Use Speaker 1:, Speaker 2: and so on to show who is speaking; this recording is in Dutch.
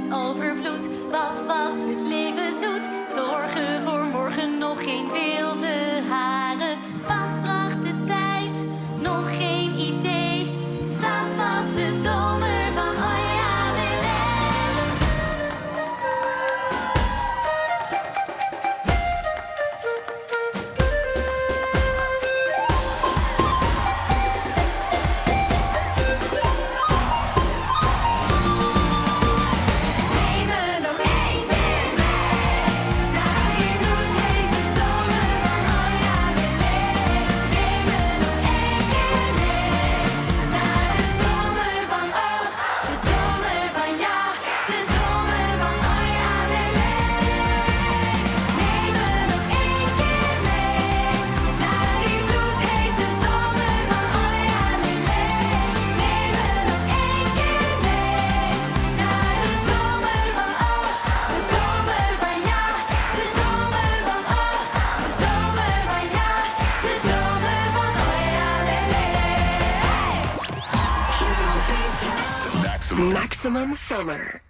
Speaker 1: in overvloed. Wat was het leven zoet? Zorgen voor morgen, nog geen wilde haren. Wat bracht de tijd? Nog geen idee. Dat was de zomer van Ojalele. Neem me nog één keer mee naar die bloedhete zomer van Ojalele. Neem me nog één keer mee naar de zomer van de zomer van ja, de zomer van Ojalele. Neem me nog één keer mee naar die bloedhete zomer van Ojalele. Neem me nog één keer mee naar de zomer van de zomer van ja, de zomer van de zomer van ja, de zomer van Ojalele.
Speaker 2: Maximum Summer.